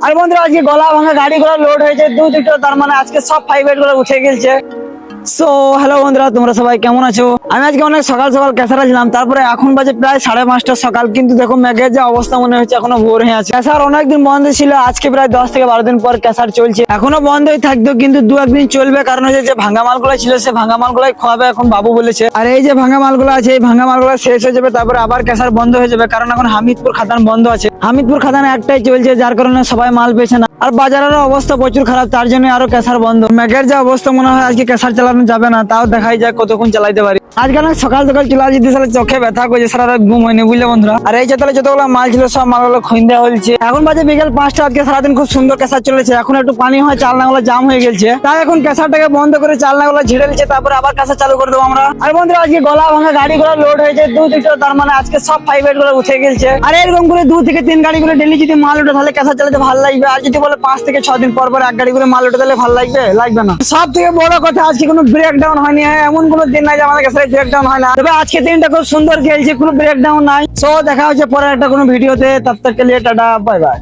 আর বন্ধুরা আজকে গলা ভাঙা গাড়িগুলো লোড হয়েছে দুটো, তার মানে আজকে সব 5 গুলো উঠে গেছে। সো হ্যালো বন্ধুরা, তোমরা সবাই কেমন আছো? আমি আজকে অনেক সকাল সকাল ক্যাসারা ছিলাম, তারপরে এখন বাজে প্রায় 5:30 সকাল, কিন্তু দেখো মেঘের যে অবস্থা মনে হচ্ছে এখনো ভোর হয়ে আছে। ক্যাসার অনেকদিন বন্ধ ছিল, আজকে প্রায় 10 থেকে 12 দিন পর ক্যাসার চলছে। এখনো বন্ধই থাকতো, কিন্তু 2-1 দিন চলবে, কারণ হচ্ছে যে ভাঙা মালগুলো ছিল সে ভাঙা মালগুলাই খোয়াবে এখন বাবু বলেছে। আর এই যে ভাঙা মালগুলো আছে, এই ভাঙা মালগুলো শেষ হয়ে যাবে, তারপরে আবার ক্যাসার বন্ধ হয়ে যাবে, কারণ এখন হামিদপুর খাদান বন্ধ আছে। হামিদপুর খাদান একটাই চলছে, যার কারণে সবাই মাল পেয়েছে না। আর বাজারের অবস্থা প্রচুর খারাপ, তার জন্য আরো ক্যাসার বন্ধ। মেঘের যে অবস্থা মনে হয় আজকে ক্যাসার চালানো যাবে না, তাও দেখাই যায় কতক্ষণ চালাইতে পারি। আজকে না সকাল সকাল চলে আসছি, সারা চোখে ব্যথা করছে, সারা রাত ঘুম হয়নি, বুঝলে বন্ধুরা। আর এই যে তাহলে যতগুলো মাল ছিল সব মালগুলো খুঁজে হয়েছে। এখন বাজে বিকেল 5টা, আজকে সারাদিন খুব সুন্দর ক্যাসার চলেছে। এখন একটু পানি হয়, চালনাগুলো জাম হয়ে গেছে, তাই এখন ক্যাসারটাকে বন্ধ করে চালনাগুলো ঝেড়ে নিচ্ছে, তারপরে আবার ক্যাসার চালু করে দেবো আমরা। আর বন্ধুরা আজকে গলা ভাঙা গাড়িগুলো লোড হয়েছে দুটো, তার মানে আজকে সব 5 গুলো উঠে গেছে। আর এরকম করে 2 থেকে 3 গাড়ি করে ডেলি যদি মাল ওঠে তাহলে ক্যাসার চালাতে ভালো লাগবে। আর যদি বলে 5 থেকে 6 দিন পর পর এক গাড়ি করে মাল ওঠে তাহলে ভালো লাগবে, লাগবে না। সব থেকে বড় কথা আজকে কোনো ব্রেক ডাউন হয়নি। এমন কোনো দিন নাই যে আমাদের কাছে ব্রেক ডাউন হয় না, তবে আজকে দিনটা খুব সুন্দর খেলছে, কোনো ব্রেক ডাউন নাই। সো দেখা হচ্ছে পরে একটা কোনো ভিডিওতে, তব তক কে লিয়ে টাটা, বাই বাই।